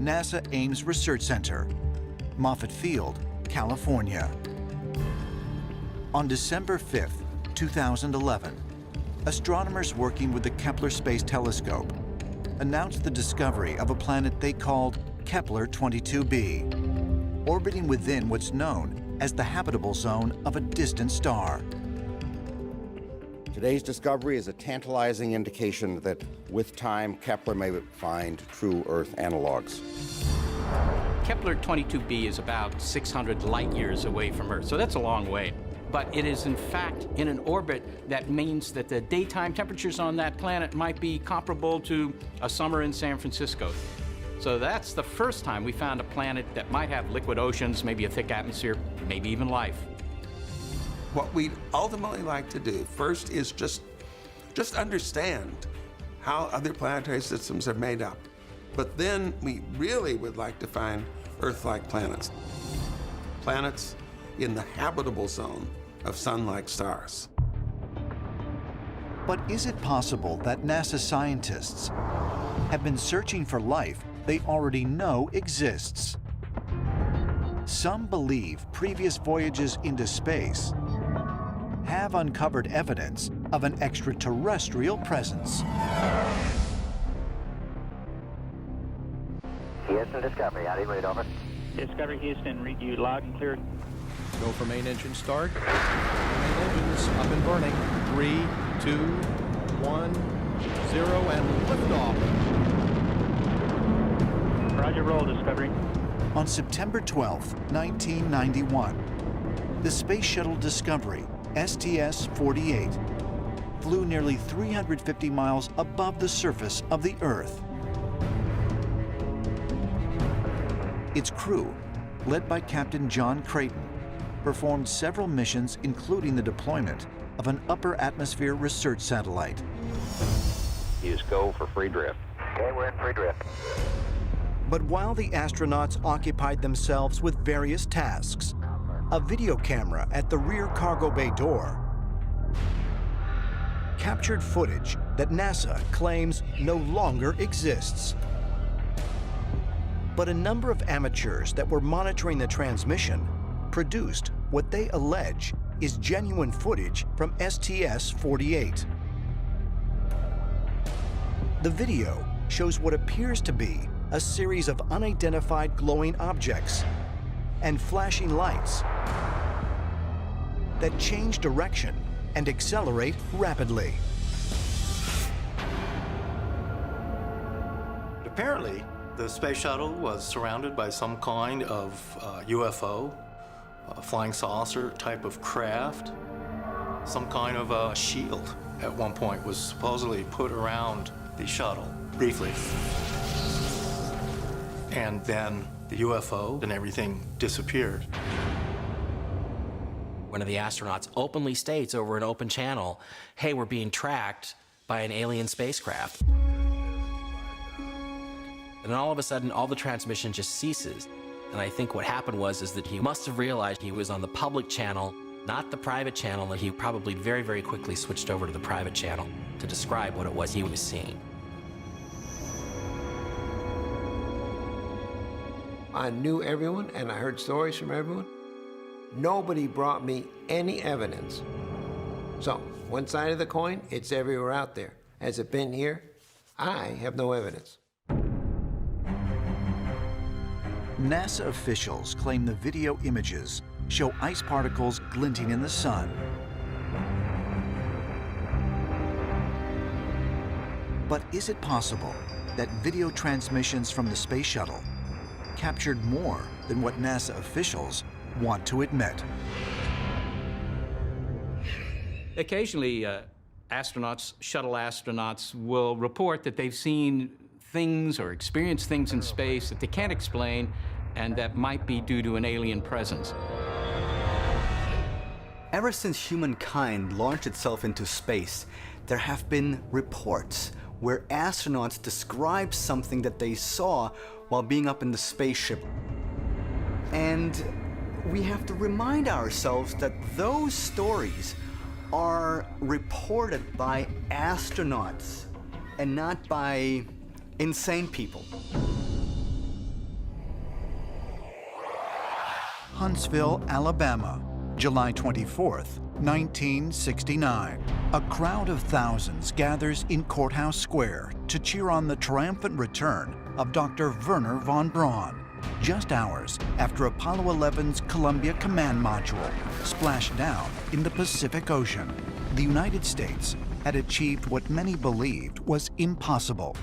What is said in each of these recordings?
NASA Ames Research Center, Moffett Field, California. On December 5th, 2011, astronomers working with the Kepler Space Telescope announced the discovery of a planet they called Kepler 22b, orbiting within what's known as the habitable zone of a distant star. Today's discovery is a tantalizing indication that, with time, Kepler may find true Earth analogs. Kepler 22b is about 600 light years away from Earth, so that's a long way. But it is, in fact, in an orbit that means that the daytime temperatures on that planet might be comparable to a summer in San Francisco. So that's the first time we found a planet that might have liquid oceans, maybe a thick atmosphere, maybe even life. What we'd ultimately like to do first is just understand how other planetary systems are made up. But then we really would like to find Earth-like planets. Planets in the habitable zone of sun-like stars. But is it possible that NASA scientists have been searching for life they already know exists? Some believe previous voyages into space have uncovered evidence of an extraterrestrial presence. Houston, Discovery, how do you read, over? Discovery, Houston, read you loud and clear. Go for main engine start. Main engines up and burning. 3, 2, 1, 0, and liftoff. Roger, roll, Discovery. On September 12, 1991, the Space Shuttle Discovery, STS-48, flew nearly 350 miles above the surface of the Earth. Its crew, led by Captain John Creighton, performed several missions, including the deployment of an upper atmosphere research satellite. Use go for free drift. Okay, we're in free drift. But while the astronauts occupied themselves with various tasks, a video camera at the rear cargo bay door captured footage that NASA claims no longer exists. But a number of amateurs that were monitoring the transmission produced what they allege is genuine footage from STS-48. The video shows what appears to be a series of unidentified glowing objects and flashing lights that change direction and accelerate rapidly. Apparently, the space shuttle was surrounded by some kind of UFO, a flying saucer type of craft. Some kind of a shield at one point was supposedly put around the shuttle, briefly. And then the UFO and everything disappeared. One of the astronauts openly states over an open channel, hey, we're being tracked by an alien spacecraft. And then all of a sudden, all the transmission just ceases. And I think what happened was that he must have realized he was on the public channel, not the private channel, and he probably very, very quickly switched over to the private channel to describe what it was he was seeing. I knew everyone, and I heard stories from everyone. Nobody brought me any evidence. So, one side of the coin, it's everywhere out there. Has it been here? I have no evidence. NASA officials claim the video images show ice particles glinting in the sun. But is it possible that video transmissions from the space shuttle captured more than what NASA officials want to admit? Occasionally, shuttle astronauts will report that they've seen things or experienced things in space that they can't explain and that might be due to an alien presence. Ever since humankind launched itself into space, there have been reports where astronauts describe something that they saw while being up in the spaceship. And we have to remind ourselves that those stories are reported by astronauts and not by insane people. Huntsville, Alabama, July 24th, 1969. A crowd of thousands gathers in Courthouse Square to cheer on the triumphant return of Dr. Wernher von Braun, just hours after Apollo 11's Columbia Command Module splashed down in the Pacific Ocean. The United States had achieved what many believed was impossible,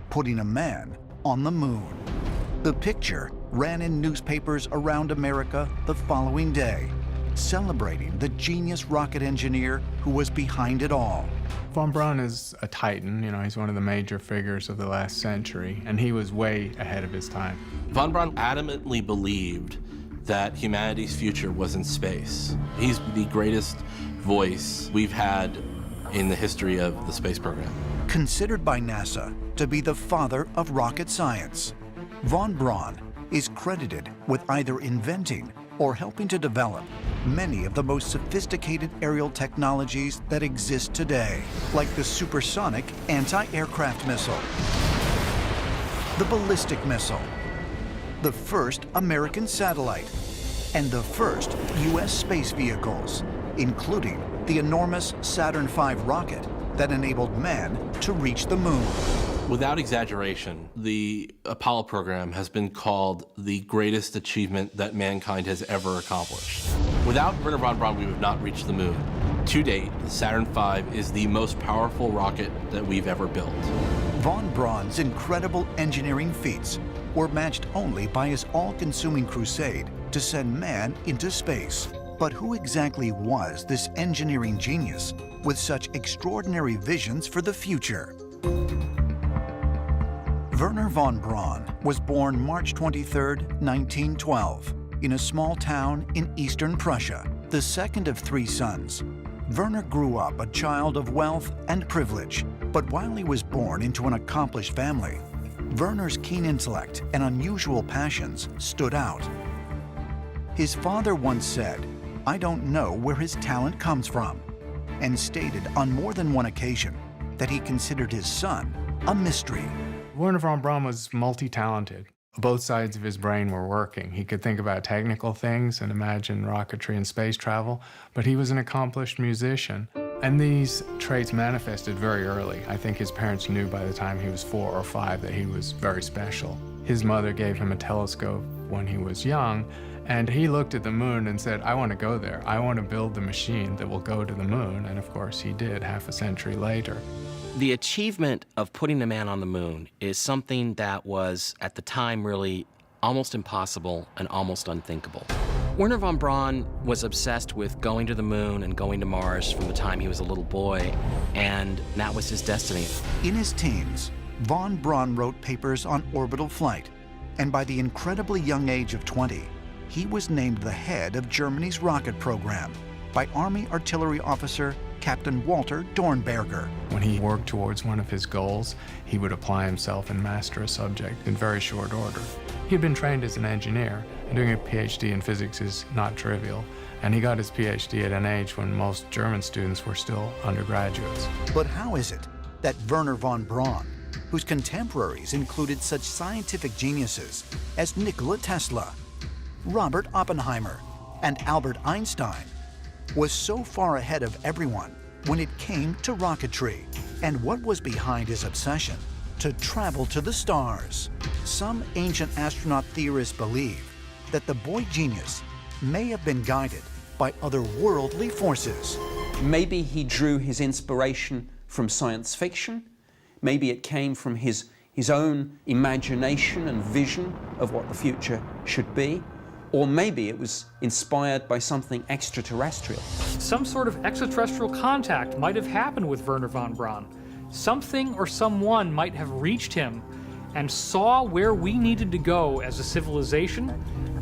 putting a man on the moon. The picture ran in newspapers around America the following day, celebrating the genius rocket engineer who was behind it all. Von Braun is a titan, he's one of the major figures of the last century, and he was way ahead of his time. Von Braun adamantly believed that humanity's future was in space. He's the greatest voice we've had in the history of the space program. Considered by NASA to be the father of rocket science, von Braun is credited with either inventing or helping to develop many of the most sophisticated aerial technologies that exist today, like the supersonic anti-aircraft missile, the ballistic missile, the first American satellite, and the first U.S. space vehicles, including the enormous Saturn V rocket that enabled man to reach the moon. Without exaggeration, the Apollo program has been called the greatest achievement that mankind has ever accomplished. Without Wernher von Braun, we would not reach the moon. To date, the Saturn V is the most powerful rocket that we've ever built. Von Braun's incredible engineering feats were matched only by his all-consuming crusade to send man into space. But who exactly was this engineering genius with such extraordinary visions for the future? Wernher von Braun was born March 23, 1912, in a small town in eastern Prussia, the second of 3 sons. Wernher grew up a child of wealth and privilege, but while he was born into an accomplished family, Wernher's keen intellect and unusual passions stood out. His father once said, "I don't know where his talent comes from," and stated on more than one occasion that he considered his son a mystery. Wernher von Braun was multi-talented. Both sides of his brain were working. He could think about technical things and imagine rocketry and space travel, but he was an accomplished musician. And these traits manifested very early. I think his parents knew by the time he was 4 or 5 that he was very special. His mother gave him a telescope when he was young, and he looked at the moon and said, "I want to go there. I want to build the machine that will go to the moon." And of course he did half a century later. The achievement of putting a man on the moon is something that was, at the time, really almost impossible and almost unthinkable. Wernher von Braun was obsessed with going to the moon and going to Mars from the time he was a little boy, and that was his destiny. In his teens, von Braun wrote papers on orbital flight, and by the incredibly young age of 20, he was named the head of Germany's rocket program by Army Artillery Officer Captain Walter Dornberger. When he worked towards one of his goals, he would apply himself and master a subject in very short order. He had been trained as an engineer, and doing a PhD in physics is not trivial. And he got his PhD at an age when most German students were still undergraduates. But how is it that Wernher von Braun, whose contemporaries included such scientific geniuses as Nikola Tesla, Robert Oppenheimer, and Albert Einstein, was so far ahead of everyone when it came to rocketry? And what was behind his obsession to travel to the stars? Some ancient astronaut theorists believe that the boy genius may have been guided by otherworldly forces. Maybe he drew his inspiration from science fiction. Maybe it came from his own imagination and vision of what the future should be. Or maybe it was inspired by something extraterrestrial. Some sort of extraterrestrial contact might have happened with Wernher von Braun. Something or someone might have reached him and saw where we needed to go as a civilization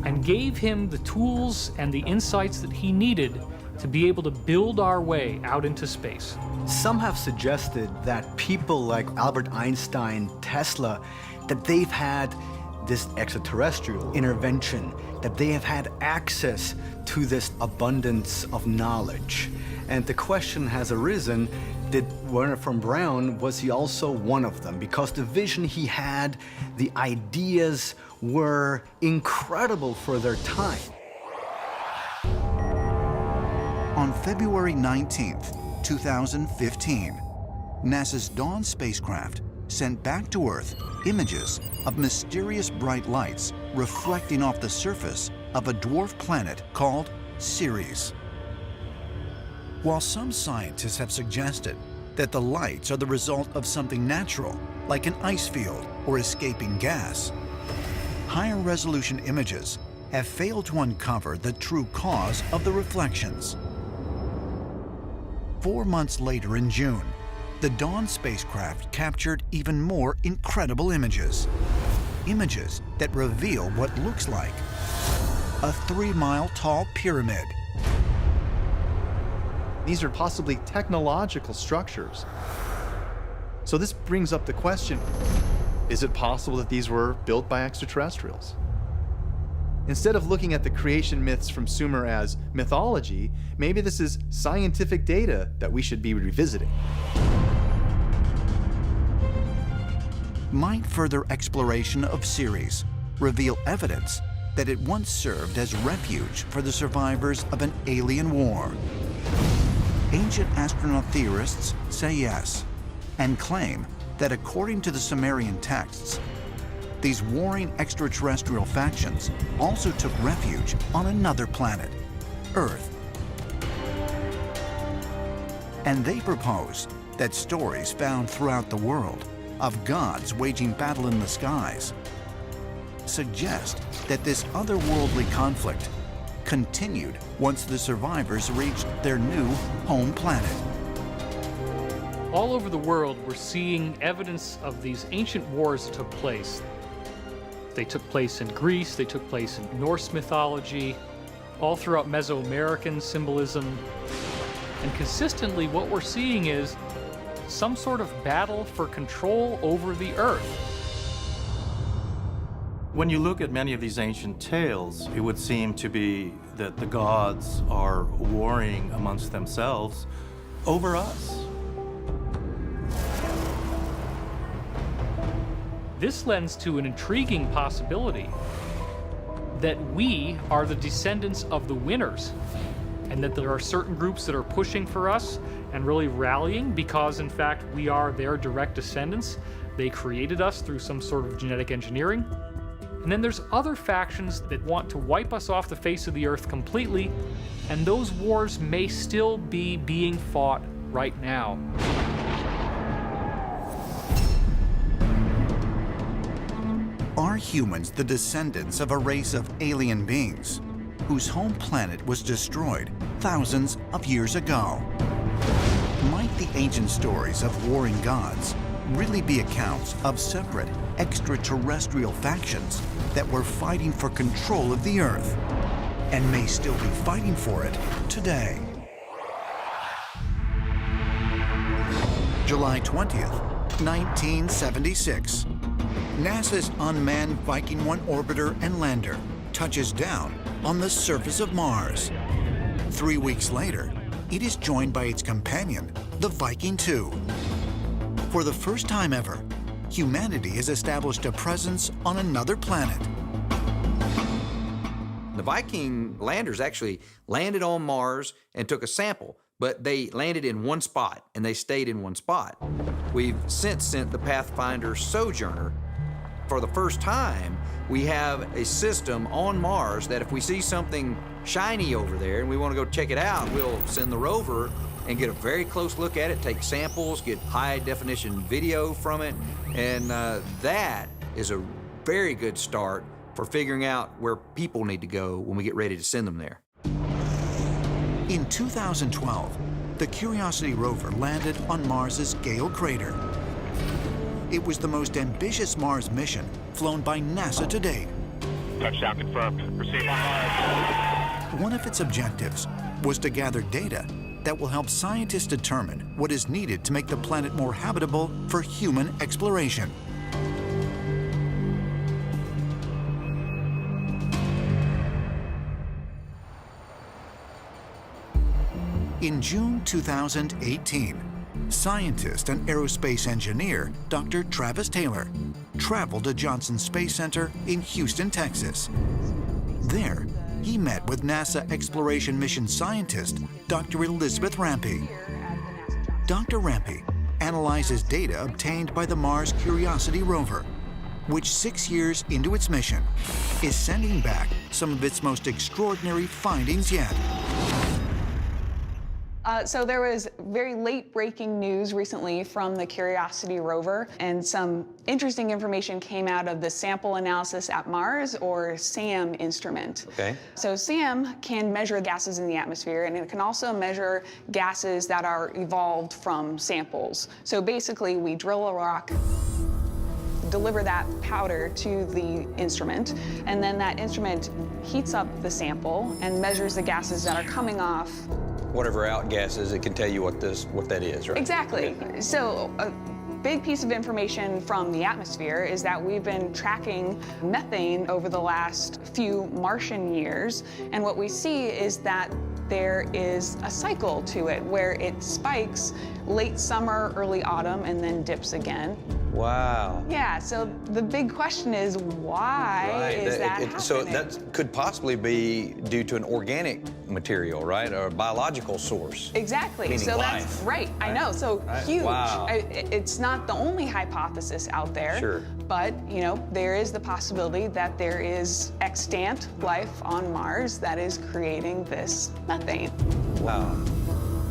and gave him the tools and the insights that he needed to be able to build our way out into space. Some have suggested that people like Albert Einstein, Tesla, that they've had this extraterrestrial intervention, that they have had access to this abundance of knowledge. And the question has arisen, did Wernher von Braun, was he also one of them? Because the vision he had, the ideas were incredible for their time. On February 19, 2015, NASA's Dawn spacecraft sent back to Earth images of mysterious bright lights reflecting off the surface of a dwarf planet called Ceres. While some scientists have suggested that the lights are the result of something natural, like an ice field or escaping gas, higher resolution images have failed to uncover the true cause of the reflections. 4 months later in June, the Dawn spacecraft captured even more incredible images. Images that reveal what looks like a 3-mile-tall pyramid. These are possibly technological structures. So this brings up the question, is it possible that these were built by extraterrestrials? Instead of looking at the creation myths from Sumer as mythology, maybe this is scientific data that we should be revisiting. Might further exploration of Ceres reveal evidence that it once served as refuge for the survivors of an alien war? Ancient astronaut theorists say yes, and claim that according to the Sumerian texts, these warring extraterrestrial factions also took refuge on another planet, Earth. And they propose that stories found throughout the world of gods waging battle in the skies suggest that this otherworldly conflict continued once the survivors reached their new home planet. All over the world, we're seeing evidence of these ancient wars that took place. They took place in Greece, they took place in Norse mythology, all throughout Mesoamerican symbolism. And consistently, what we're seeing is some sort of battle for control over the Earth. When you look at many of these ancient tales, it would seem to be that the gods are warring amongst themselves over us. This lends to an intriguing possibility that we are the descendants of the winners, and that there are certain groups that are pushing for us and really rallying because, in fact, we are their direct descendants. They created us through some sort of genetic engineering. And then there's other factions that want to wipe us off the face of the Earth completely, and those wars may still be being fought right now. Are humans the descendants of a race of alien beings whose home planet was destroyed thousands of years ago? Might the ancient stories of warring gods really be accounts of separate extraterrestrial factions that were fighting for control of the Earth and may still be fighting for it today? July 20th, 1976. NASA's unmanned Viking 1 orbiter and lander touches down on the surface of Mars. 3 weeks later, it is joined by its companion, the Viking 2. For the first time ever, humanity has established a presence on another planet. The Viking landers actually landed on Mars and took a sample, but they landed in one spot, and they stayed in one spot. We've since sent the Pathfinder Sojourner. For the first time, we have a system on Mars that if we see something shiny over there and we want to go check it out, we'll send the rover and get a very close look at it, take samples, get high-definition video from it, and that is a very good start for figuring out where people need to go when we get ready to send them there. In 2012, the Curiosity rover landed on Mars's Gale crater. It was the most ambitious Mars mission flown by NASA to date. Touchdown confirmed. Proceed on Mars. One of its objectives was to gather data that will help scientists determine what is needed to make the planet more habitable for human exploration. In June 2018, scientist and aerospace engineer Dr. Travis Taylor traveled to Johnson Space Center in Houston, Texas. There, he met with NASA Exploration Mission scientist, Dr. Elizabeth Rampey. Dr. Rampey analyzes data obtained by the Mars Curiosity rover, which 6 years into its mission is sending back some of its most extraordinary findings yet. So there was very late-breaking news recently from the Curiosity rover, and some interesting information came out of the Sample Analysis at Mars, or SAM instrument. Okay. So SAM can measure gases in the atmosphere, and it can also measure gases that are evolved from samples. So basically, we drill a rock, deliver that powder to the instrument, and then that instrument heats up the sample and measures the gases that are coming off. Whatever outgasses, it can tell you what that is, right? Exactly. So a big piece of information from the atmosphere is that we've been tracking methane over the last few Martian years, and what we see is that there is a cycle to it where it spikes late summer, early autumn, and then dips again. Wow. Yeah, so the big question is, why is that happening? So that could possibly be due to an organic material, right? Or a biological source. Exactly. Meaning so life. that's right. I know. So huge. Wow. It's not the only hypothesis out there. Sure. But, you know, there is the possibility that there is extant life on Mars that is creating this methane. Wow.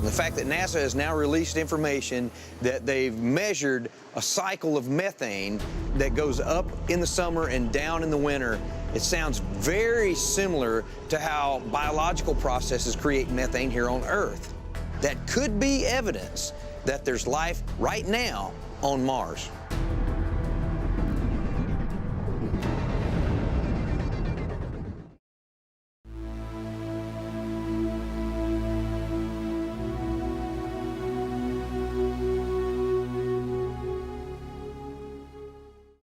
The fact that NASA has now released information that they've measured a cycle of methane that goes up in the summer and down in the winter, it sounds very similar to how biological processes create methane here on Earth. That could be evidence that there's life right now on Mars.